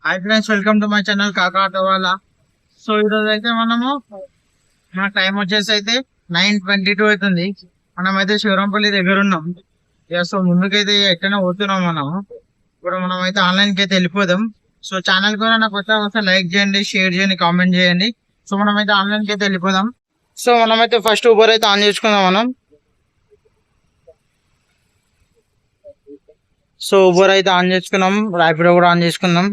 Hi friends, welcome to my channel కాకా auto వాళ్ళ. So ఈరోజు అయితే మన టైం వచ్చేసి అయితే 9:22 అవుతుంది. మనమైతే శివరంపల్లి దగ్గర ఉన్నాం. సో ముందుకైతే ఎక్కడైనా పోతున్నాం మనము. ఇప్పుడు మనం అయితే ఆన్లైన్ కి అయితే వెళ్ళిపోదాం. సో ఛానల్ కూడా నాకు వస్తే లైక్ చేయండి, షేర్ చేయండి, కామెంట్ చేయండి. సో మనమైతే ఆన్లైన్ కి అయితే వెళ్ళిపోదాం. సో మనమైతే ఫస్ట్ ఊబర్ అయితే ఆన్ చేసుకుందాం మనం. సో ఊబర్ అయితే ఆన్ చేసుకున్నాం, ర్యాపిడో కూడా ఆన్ చేసుకుందాం.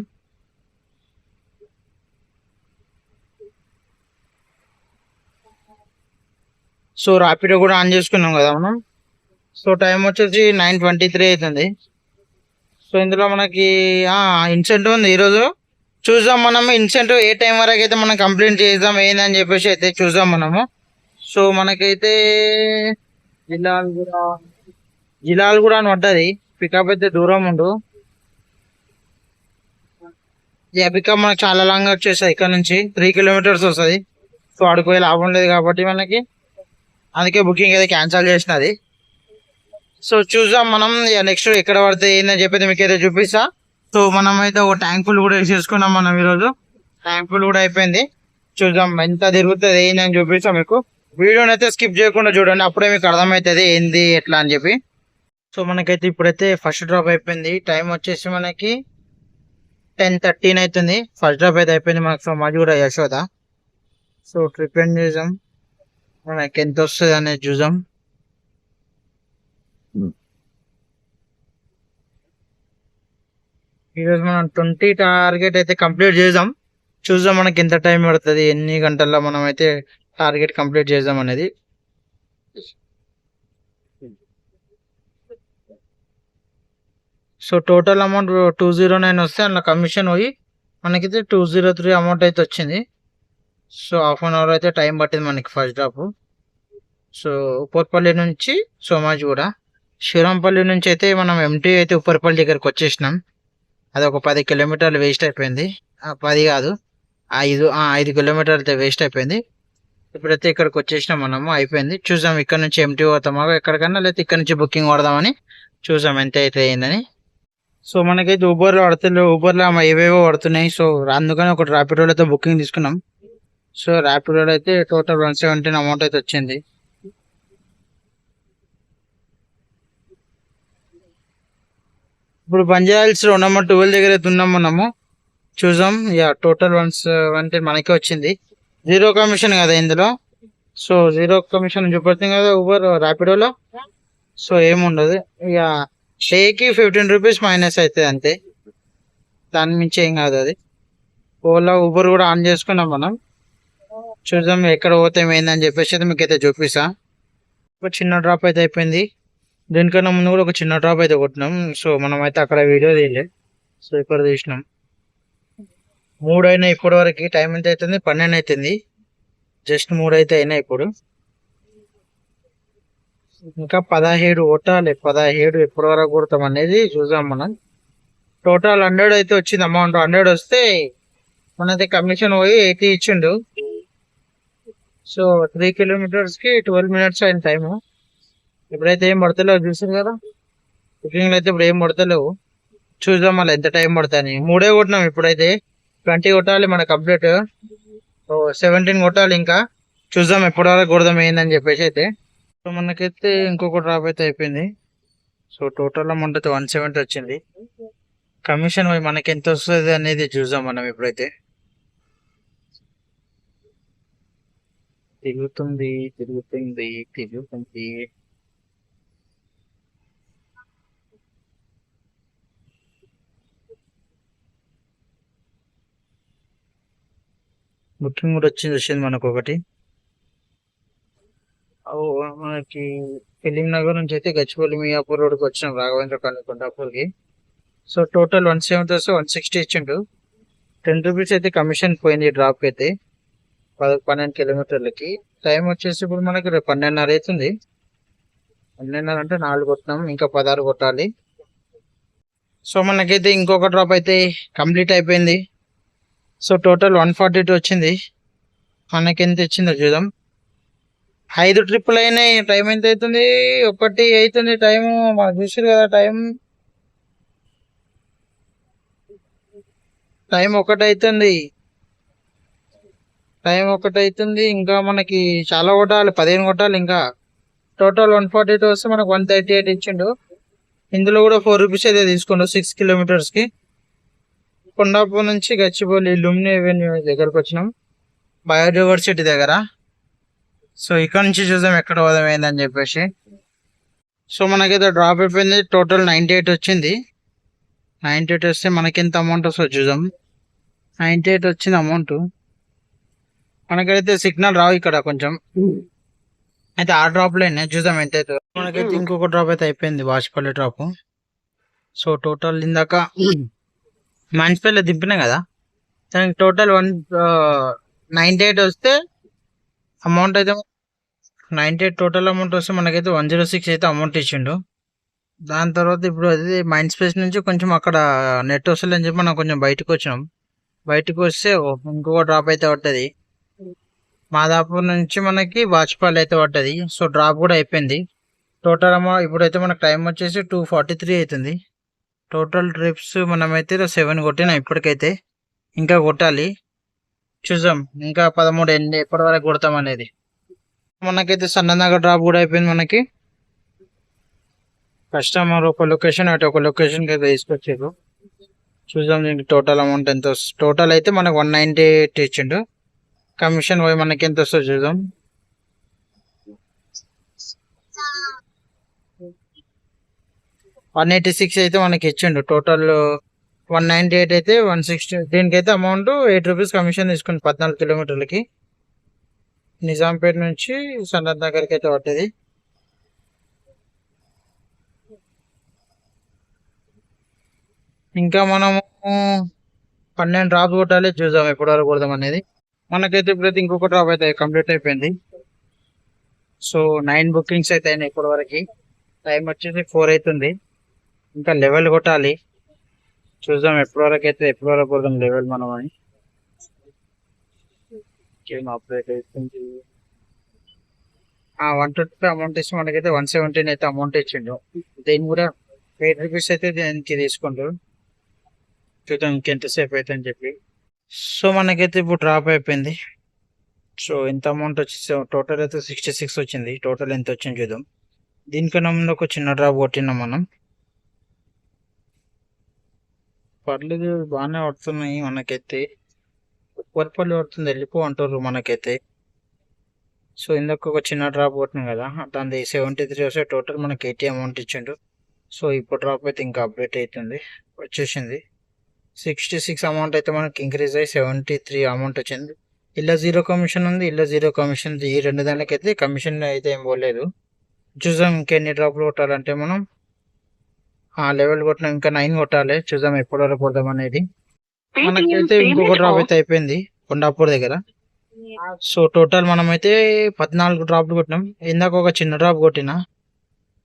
సో ర్యాపిడో కూడా ఆన్ చేసుకున్నాం కదా మనం. సో టైం వచ్చేసి 9:23 అవుతుంది. సో ఇందులో మనకి ఇన్సెంటివ్ ఉంది ఈరోజు. చూద్దాం మనం ఇన్సెంటివ్ ఏ టైం వరకు అయితే మనం కంప్లీట్ చేద్దాం ఏందని చెప్పేసి అయితే చూద్దాం మనము. సో మనకైతే జిల్లాలు కూడా అని పడ్డది. పికప్ అయితే దూరం ఉండు. పికప్ మనకు చాలా లాంగ్ వచ్చేస్తుంది. ఇక్కడ నుంచి 3 కిలోమీటర్స్ వస్తుంది. సో ఆడిపోయే లాభం లేదు కాబట్టి మనకి, అందుకే బుకింగ్ అయితే క్యాన్సిల్ చేసినది. సో చూద్దాం మనం నెక్స్ట్ ఎక్కడ పడితే ఏందని చెప్పేది మీకు అయితే చూపిస్తా. సో మనం అయితే ఒక ట్యాంక్ ఫుల్ కూడా చేసుకున్నాం మనం ఈరోజు. ట్యాంక్ ఫుల్ కూడా అయిపోయింది. చూద్దాం ఎంత తిరుగుతుంది ఏందని చూపిస్తాం మీకు. వీడియోని అయితే స్కిప్ చేయకుండా చూడండి, అప్పుడే మీకు అర్థమవుతుంది ఏంది ఎట్లా అని చెప్పి. సో మనకైతే ఇప్పుడైతే ఫస్ట్ డ్రాప్ అయిపోయింది. టైం వచ్చేసి మనకి 10:13 అవుతుంది. ఫస్ట్ డ్రాప్ అయితే అయిపోయింది మనకు. సో మాది కూడా యశోద. సో ట్రిప్ ఎండ్ చేద్దాం, మనకి ఎంత వస్తుంది అనేది చూద్దాం. ఈరోజు మనం 20 టార్గెట్ అయితే కంప్లీట్ చేద్దాం. చూద్దాం మనకి ఎంత టైం పడుతుంది, ఎన్ని గంటల్లో మనం అయితే టార్గెట్ కంప్లీట్ చేద్దాం అనేది. సో టోటల్ అమౌంట్ 209 వస్తే అందులో కమిషన్ పోయి మనకైతే 203 అమౌంట్ అయితే వచ్చింది. సో హాఫ్ అన్ అవర్ అయితే టైం పట్టింది మనకి ఫస్ట్ డ్రాప్. సో ఉప్పర్పల్లి నుంచి సోమాజిగూడ, శ్రీరాంపల్లి నుంచి అయితే మనం ఎంటీ అయితే ఉప్పర్పల్లి దగ్గరకు వచ్చేసినాం. అది ఒక 10 కిలోమీటర్లు వేస్ట్ అయిపోయింది. 10 కాదు, 5 కిలోమీటర్లు అయితే వేస్ట్ అయిపోయింది. ఇప్పుడైతే ఇక్కడికి వచ్చేసినాం మనము, అయిపోయింది. చూసాం ఇక్కడ నుంచి ఎంటీ పోతామా ఎక్కడికన్నా, లేకపోతే ఇక్కడ నుంచి బుకింగ్ పడదామని చూసాం ఎంత అయితే అయిందని. సో మనకైతే ఊబర్లో పడుతున్నాయి, ఊబర్లో ఏవేవో పడుతున్నాయి. సో అందుకని ఒక ర్యాపిడోలో అయితే బుకింగ్ తీసుకున్నాం. సో ర్యాపిడోలో అయితే టోటల్ 117 అమౌంట్ అయితే వచ్చింది. ఇప్పుడు బంజారాల్స్ 2 దగ్గర అయితే ఉన్నాం మనము. చూసాం టోటల్ 117 మనకే వచ్చింది. 0 కమిషన్ కదా ఇందులో. సో 0 కమిషన్ చూపడుతుంది కదా ఊబర్ ర్యాపిడోలో. సో ఏముండదు, ఇక డేకి 15 రూపీస్ మైనస్ అవుతుంది అంతే, దాని మించి ఏం కాదు అది. ఓలా ఊబర్ కూడా ఆన్ చేసుకున్నాం మనం. చూద్దాం ఎక్కడ పోతే ఏందని చెప్పేసి అయితే మీకు అయితే చూపిస్తా. ఒక చిన్న డ్రాప్ అయితే అయిపోయింది. దీనికన్నా ముందు కూడా ఒక చిన్న డ్రాప్ అయితే కొట్టినాం. సో మనం అయితే అక్కడ వీడియో తీయలే, సో ఇక్కడ తీసినాం. 3 అయినాయి ఇప్పటి వరకు. టైం ఎంత అవుతుంది, 12 అవుతుంది. జస్ట్ 3 అయితే అయినాయి ఇప్పుడు. ఇంకా 17 కొట్టాలి. 17 ఎప్పటి వరకు కొడతాం అనేది చూద్దాం మనం. టోటల్ 100 అయితే వచ్చింది అమౌంట్. 100 వస్తే మనది కమిషన్ పోయి 80 ఇచ్చిండు. సో 3 కిలోమీటర్స్కి 12 మినిట్స్ అయిన టైము. ఇప్పుడైతే ఏం పడతలేవు, చూసారు కదా బుకింగ్లు అయితే ఇప్పుడు ఏం పడతలేవు. చూద్దాం మళ్ళీ ఎంత టైం పడతాయని. 3 కొట్టినాం ఇప్పుడైతే. 20 కొట్టాలి మన కంప్లీట్. 17 కొట్టాలి ఇంకా. చూద్దాం ఎప్పటి వరకు కొడదాం ఏందని చెప్పేసి అయితే. సో మనకైతే ఇంకొక డ్రాప్ అయితే అయిపోయింది. సో టోటల్ అమౌంట్ అయితే 170 వచ్చింది. కమిషన్ మనకి ఎంత వస్తుంది అనేది చూద్దాం మనం ఇప్పుడైతే. తిరుగుతుంది తిరుగుతుంది తిరుగుతుంది. బుకింగ్ కూడా వచ్చింది మనకు ఒకటి. మనకి ఫిలిం నగర్ నుంచి అయితే గచ్చిపల్లి మియాపూర్ రోడ్కి వచ్చినాం, రాఘవేంద్ర కొండాపూర్కి. సో టోటల్ 170 వస్తే 160 ఇచ్చిండు. 10 రూపీస్ అయితే కమిషన్ పోయింది డ్రాప్కి అయితే 12 కిలోమీటర్లకి. టైం వచ్చేసి ఇప్పుడు మనకి 12:30 అవుతుంది. 12:30 అంటే 4 కొట్టినాం, ఇంకా 16 కొట్టాలి. సో మనకైతే ఇంకొక డ్రాప్ అయితే కంప్లీట్ అయిపోయింది. సో టోటల్ 142 వచ్చింది. మనకి ఎంత ఇచ్చిందో చూద్దాం. 5 ట్రిప్పులు అయినాయి. టైం ఎంత అవుతుంది, 1 అవుతుంది టైము. మాకు చూసారు కదా టైం టైం ఒకటైతుంది ఇంకా మనకి చాలా కొట్టాలి, 15 కొట్టాలి ఇంకా. టోటల్ 142 వస్తే మనకు 138 ఇచ్చిండు. ఇందులో కూడా 4 రూపీస్ అయితే తీసుకుండు 6 కిలోమీటర్స్కి. కొండాపూర్ నుంచి గచ్చిబౌలి లుమ్ని అవెన్యూ దగ్గరకు వచ్చినాం, బయోడైవర్సిటీ దగ్గర. సో ఇక్కడ నుంచి చూద్దాం ఎక్కడ పోదాం ఏందని చెప్పేసి. సో మనకైతే డ్రాప్ అయిపోయింది, టోటల్ 98 వచ్చింది. 98 వస్తే మనకి ఎంత అమౌంట్ వస్తుందో చూద్దాం. 98 వచ్చింది అమౌంట్. మనకైతే సిగ్నల్ రావు ఇక్కడ కొంచెం, అయితే ఆ డ్రాప్ లో చూద్దాం ఎంత అయితే. మనకైతే ఇంకొక డ్రాప్ అయితే అయిపోయింది, వాజ్పల్లి డ్రాప్. సో టోటల్ ఇందాక మంచిపల్లి దింపినా కదా, దానికి టోటల్ 98 వస్తే అమౌంట్ అయితే 98 టోటల్ అమౌంట్ వస్తే మనకైతే 106 అయితే అమౌంట్ ఇచ్చిండు. దాని తర్వాత ఇప్పుడు అది మైండ్ స్పేస్ నుంచి కొంచెం అక్కడ నెట్ వస్తలేదని చెప్పి మనం కొంచెం బయటకు వచ్చినాం. బయటకు వస్తే ఇంకొక డ్రాప్ అయితే పడ్డది, మాదాపూర్ నుంచి మనకి వాజ్పల్లి అయితే పడ్డది. సో డ్రాప్ కూడా అయిపోయింది. టోటల్ అమౌంట్ ఇప్పుడైతే మనకు టైం వచ్చేసి 2:43 అవుతుంది. టోటల్ ట్రిప్స్ మనమైతే 7 కొట్టినాం ఇప్పటికైతే, ఇంకా కొట్టాలి. చూద్దాం ఇంకా 13 ఎప్పటి వరకు కొడతాం అనేది. మనకైతే సన్ననగర్ డ్రాప్ కూడా అయిపోయింది. మనకి కస్టమర్ ఒక లొకేషన్ అటు ఒక లొకేషన్కి అయితే తీసుకొచ్చారు. చూద్దాం దీనికి టోటల్ అమౌంట్ ఎంత వస్తుంది. టోటల్ అయితే మనకు 198 ఇచ్చిండు. కమిషన్ పోయి మనకి ఎంత వస్తుందో చూద్దాం. $186 అయితే మనకి ఇచ్చిండు. టోటల్ 198 అయితే 160. దీనికైతే అమౌంట్ 8 రూపీస్ కమిషన్ తీసుకుంది 14 కిలోమీటర్లకి. నిజాంపేట నుంచి సనత్ నగర్కి అయితే పట్టేది. ఇంకా మనము 12 డ్రాప్ కొట్టాలి, చూద్దాం ఎప్పటి వరకు కొడదాం అనేది. మనకైతే ఇప్పుడైతే ఇంకొక డ్రాప్ అయితే కంప్లీట్ అయిపోయింది. సో 9 బుకింగ్స్ అయితే అయినాయి ఇప్పటి వరకు. టైం వచ్చేసి 4 అవుతుంది, ఇంకా లెవెల్ కొట్టాలి. చూద్దాం ఎప్పటి వరకు కొడదాం లెవెల్ మనం అని. అప్డేట్ అవుతుంది. 125 అమౌంట్ ఇచ్చి మనకైతే 117 అయితే అమౌంట్ ఇచ్చిండు. దీన్ని కూడా 8 రూపీస్ అయితే దీనికి తీసుకుంటారు. చూద్దాం ఇంకెంతసేపు అయితే అని చెప్పి. సో మనకైతే ఇప్పుడు డ్రాప్ అయిపోయింది. సో ఎంత అమౌంట్ వచ్చి టోటల్ అయితే 66 వచ్చింది. టోటల్ ఎంత వచ్చింది చూద్దాం. దీనికన్నా ముందు ఒక చిన్న డ్రాప్ కొట్టినాం మనం. పర్లేదు బాగానే పడుతున్నాయి మనకైతే. ఉప్పర్పల్లి పడుతుంది, వెళ్ళిపో అంటారు మనకైతే. సో ఇందాక ఒక చిన్న డ్రాప్ కొట్టినాం కదా, దాని 73 వస్తే టోటల్ మనకి 80 అమౌంట్ ఇచ్చిండు. సో ఇప్పుడు డ్రాప్ అయితే ఇంకా అప్డేట్ అవుతుంది, వచ్చేసింది. 66 అమౌంట్ అయితే మనకి ఇంక్రీజ్ అయ్యి 73 అమౌంట్ వచ్చింది. ఇలా 0 కమిషన్ ఉంది, ఇలా 0 కమిషన్. ఈ 2 దానికైతే కమిషన్ అయితే ఏం పోలేదు. చూద్దాం ఇంకెన్ని డ్రాప్లు కొట్టాలంటే మనం ఆ లెవెల్ కొట్టినా ఇంకా 9 కొట్టాలి. చూద్దాం ఎప్పటి వరకు కొడదాం అనేది. మనకైతే ఇంకొక డ్రాప్ అయితే అయిపోయింది కొండాపూర్ దగ్గర. సో టోటల్ మనమైతే 14 డ్రాప్లు కొట్టినాం. ఇందాక ఒక చిన్న డ్రాప్ కొట్టినా.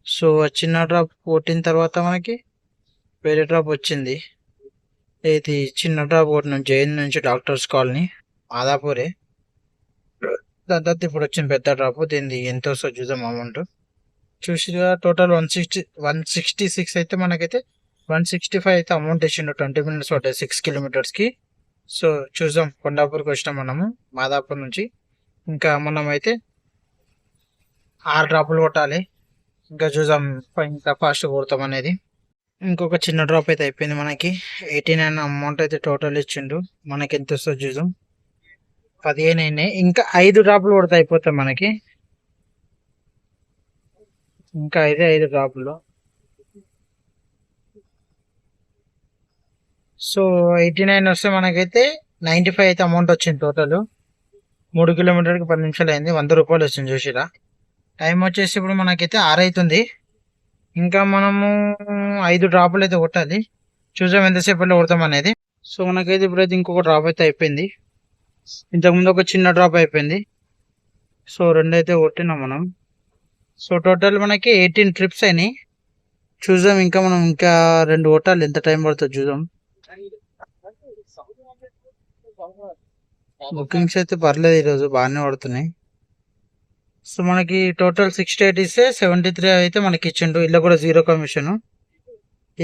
సో ఆ చిన్న డ్రాప్ కొట్టిన తర్వాత మనకి వేరే డ్రాప్ వచ్చింది. ఇది చిన్న డ్రాప్ కొట్టినాం జైన్ నుంచి డాక్టర్స్ కాలనీ మాదాపూరే. దాని తర్వాత ఇప్పుడు వచ్చింది పెద్ద డ్రాప్. దీన్ని ఎంత వస్తుందో చూద్దాం అమౌంట్. చూసిగా టోటల్ 166 అయితే మనకైతే 165 అయితే అమౌంట్ ఇచ్చిండు. 20 minutes పట్టాయి 6 కిలోమీటర్స్కి. సో చూద్దాం కొండాపూర్కి వచ్చినాం మనము మాదాపూర్ నుంచి. ఇంకా మనమైతే 6 డ్రాపులు కొట్టాలి. ఇంకా చూద్దాం ఇంకా ఫాస్ట్ కొడతాం అనేది. ఇంకొక చిన్న డ్రాప్ అయితే అయిపోయింది మనకి. 89 అమౌంట్ అయితే టోటల్ ఇచ్చిండు. మనకి ఎంత వస్తుందో చూద్దాం. 15 అయినాయి, ఇంకా 5 డ్రాపులు కొడితే అయిపోతాయి మనకి. ఇంకా 5 డ్రాపులు. సో 89 వస్తే మనకైతే 95 అయితే అమౌంట్ వచ్చింది టోటల్. 3 కిలోమీటర్కి 10 నిమిషాలు అయింది, 100 రూపాయలు వచ్చింది చూసిరా. టైం వచ్చేసి ఇప్పుడు మనకైతే 6 అవుతుంది. ఇంకా మనము 5 డ్రాపులు అయితే కొట్టాలి. చూసాం ఎంతసేపట్లో కొడతాం అనేది. సో మనకైతే ఇప్పుడైతే ఇంకొక డ్రాప్ అయితే అయిపోయింది. ఇంతకుముందు ఒక చిన్న డ్రాప్ అయిపోయింది. సో 2 అయితే కొట్టినాం మనం. సో టోటల్ మనకి 18 ట్రిప్స్ అయినాయి. చూద్దాం ఇంకా మనం ఇంకా 2 కొట్టాలి, ఎంత టైం పడుతుంది చూద్దాం. బుకింగ్స్ అయితే పర్లేదు, ఈరోజు బాగానే పడుతున్నాయి. సో మనకి టోటల్ 68 ఇస్తే 73 అయితే మనకి ఇచ్చిండు. ఇలా కూడా 0 కమిషన్.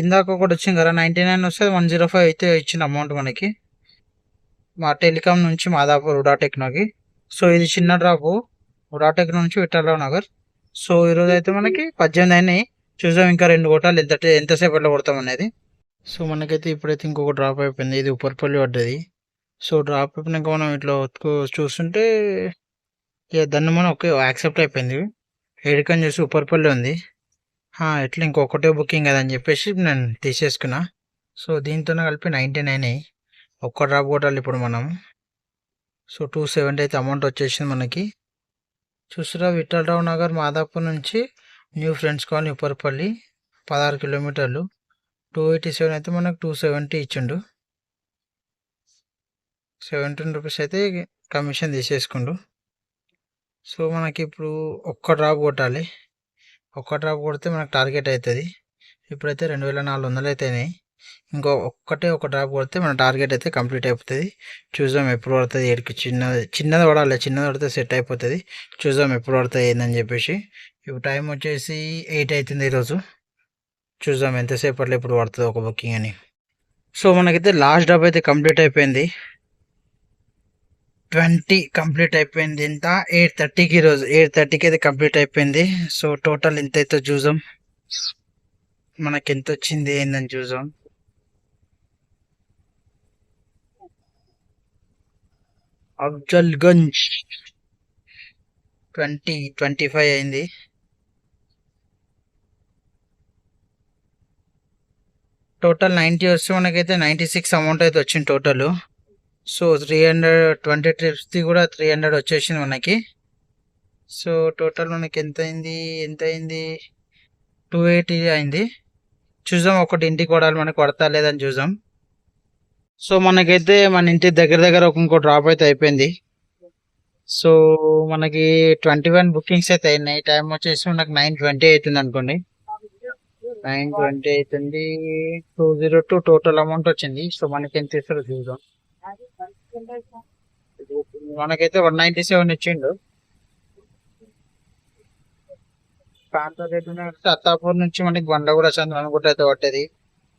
ఇందాక ఒకటి వచ్చింది కదా 99 వస్తే 105 అయితే ఇచ్చిన అమౌంట్ మనకి. మా టెలికాం నుంచి మాదాపూర్ ఉడా టెక్నోకి. సో ఇది చిన్న డ్రాపు ఉడా టెక్నో నుంచి విఠలరావు నగర్. సో ఈరోజు అయితే మనకి 18 అయినాయి. చూసాం ఇంకా 2 కొట్టాలి, ఎంతసేపట్లో కొడతాం అనేది. సో మనకైతే ఇప్పుడైతే ఇంకొక డ్రాప్ అయిపోయింది, ఇది ఉప్పర్పల్లి పడ్డది. సో డ్రాప్ అయిపోయినాక మనం ఇట్లా చూస్తుంటే దాన్ని మనం ఓకే యాక్సెప్ట్ అయిపోయింది. ఏడుకని చూసి ఉప్పర్పల్లి ఉంది. ఎట్లా ఇంకొకటే బుకింగ్ కదా అని చెప్పేసి నేను తీసేసుకున్నా. సో దీంతో కలిపి 19 అయినాయి. ఒక్క డ్రాప్ కొట్టాలి ఇప్పుడు మనం. సో 270 అయితే అమౌంట్ వచ్చేసింది మనకి. చూసారా, విఠలరావు నగర్ మాదాపూర్ నుంచి న్యూ ఫ్రెండ్స్ కాలనీ ఉప్పర్పల్లి 16 కిలోమీటర్లు. 287 అయితే మనకు 270 ఇచ్చిండు. 17 రూపీస్ అయితే కమిషన్ తీసేసుకుండు. సో మనకి ఇప్పుడు ఒక్క డ్రాప్ కొట్టాలి. ఒక్క డ్రాప్ కొడితే మనకు టార్గెట్ అవుతుంది. ఇప్పుడైతే 2400 అయితేనే. ఒక డ్రాప్ కొడితే మన టార్గెట్ అయితే కంప్లీట్ అయిపోతుంది. చూద్దాం ఎప్పుడు పడుతుంది. ఏడికి చిన్నది పడాలి, చిన్నది పడితే సెట్ అయిపోతుంది. చూద్దాం ఎప్పుడు పడుతుంది ఏందని చెప్పేసి. ఇప్పుడు టైం వచ్చేసి 8 అవుతుంది ఈరోజు. చూద్దాం ఎంతసేపట్లో ఇప్పుడు పడుతుంది ఒక బుకింగ్ అని. సో మనకైతే లాస్ట్ డ్రాప్ అయితే కంప్లీట్ అయిపోయింది. 20 కంప్లీట్ అయిపోయింది. ఇంత 8:30కి ఈరోజు 8:30కి అయితే కంప్లీట్ అయిపోయింది. సో టోటల్ ఎంత అయితే చూద్దాం, మనకి ఎంత వచ్చింది ఏందని చూద్దాం. అఫ్జల్గంజ్ 25 అయింది. టోటల్ 90 వస్తే మనకైతే 96 అమౌంట్ అయితే వచ్చింది టోటల్. సో 320 ట్రిప్స్ది కూడా 300 వచ్చేసింది మనకి. సో టోటల్ మనకి ఎంత అయింది 280 అయింది. చూద్దాం ఒకటి ఇంటికి కొడాలి, మనకి కొడతా లేదని చూద్దాం. సో మనకైతే మన ఇంటి దగ్గర ఇంకో డ్రాప్ అయితే అయిపోయింది. సో మనకి 21 బుకింగ్స్ అయితే అయినాయి. టైం వచ్చేసి మనకు 9:20 అవుతుంది అనుకోండి. 9:20 అవుతుంది. 202 టోటల్ అమౌంట్ వచ్చింది. సో మనకి ఎంత ఇస్తారో చూద్దాం. మనకైతే 197 ఇచ్చిండు. అత్తాపూర్ నుంచి మనకి బండగూడ చంద్రనగుట్ట అయితే పట్టేది.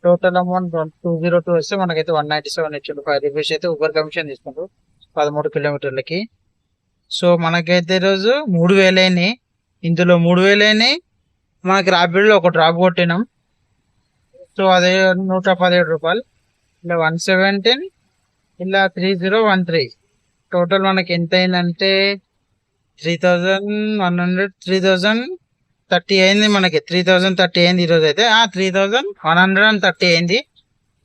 టోటల్ అమౌంట్ 202 వస్తే మనకైతే 197 ఇచ్చిండు. 5 రూపీస్ అయితే ఊబర్ కమిషన్ తీసుకుంటారు 13 కిలోమీటర్లకి. సో మనకైతే ఈరోజు 3000 అయినాయి. ఇందులో 3000 అయినాయి. మనకి ర్యాపిడ్లో ఒక డ్రాప్ కొట్టినాం. సో అదే 117 రూపాయలు. ఇలా 117, ఇలా 3013. టోటల్ మనకి ఎంత అయిందంటే 3030 అయింది. మనకి 3030 అయింది ఈరోజు అయితే. 3130 అయింది.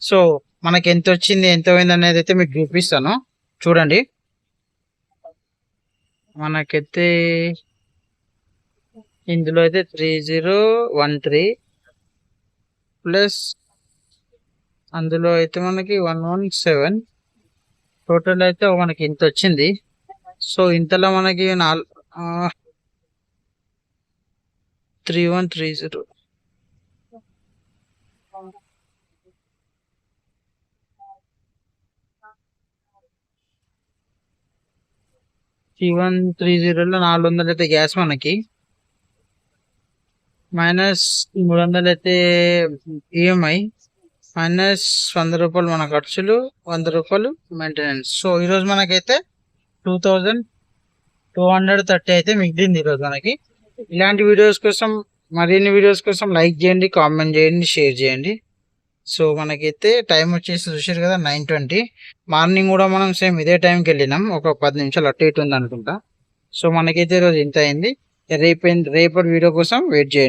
సో మనకి ఎంత వచ్చింది ఎంత పోయింది అనేది అయితే మీకు చూపిస్తాను, చూడండి. మనకైతే ఇందులో అయితే 3013 ప్లస్ అందులో అయితే మనకి 117 టోటల్ అయితే మనకి ఇంత వచ్చింది. సో ఇంతలో మనకి 3130 3130లో 400 అయితే గ్యాస్ మనకి, మైనస్ 300 అయితే ఈఎంఐ, మైనస్ 100 రూపాయలు మన ఖర్చులు, 100 రూపాయలు మెయింటెనెన్స్. సో ఈరోజు మనకైతే 2230 అయితే మిగిలింది ఈరోజు మనకి. ఇలాంటి వీడియోస్ కోసం, మరిన్ని వీడియోస్ కోసం లైక్ చేయండి, కామెంట్ చేయండి, షేర్ చేయండి. సో మనకైతే టైం వచ్చేసి చూసారు కదా 9:20. మార్నింగ్ కూడా మనం సేమ్ ఇదే టైంకి వెళ్ళినాం, ఒక 10 నిమిషాలు అటు ఇటు ఉంది అనుకుంటా. సో మనకైతే ఈరోజు ఇంత అయింది. రేపటి వీడియో కోసం వెయిట్ చేయండి.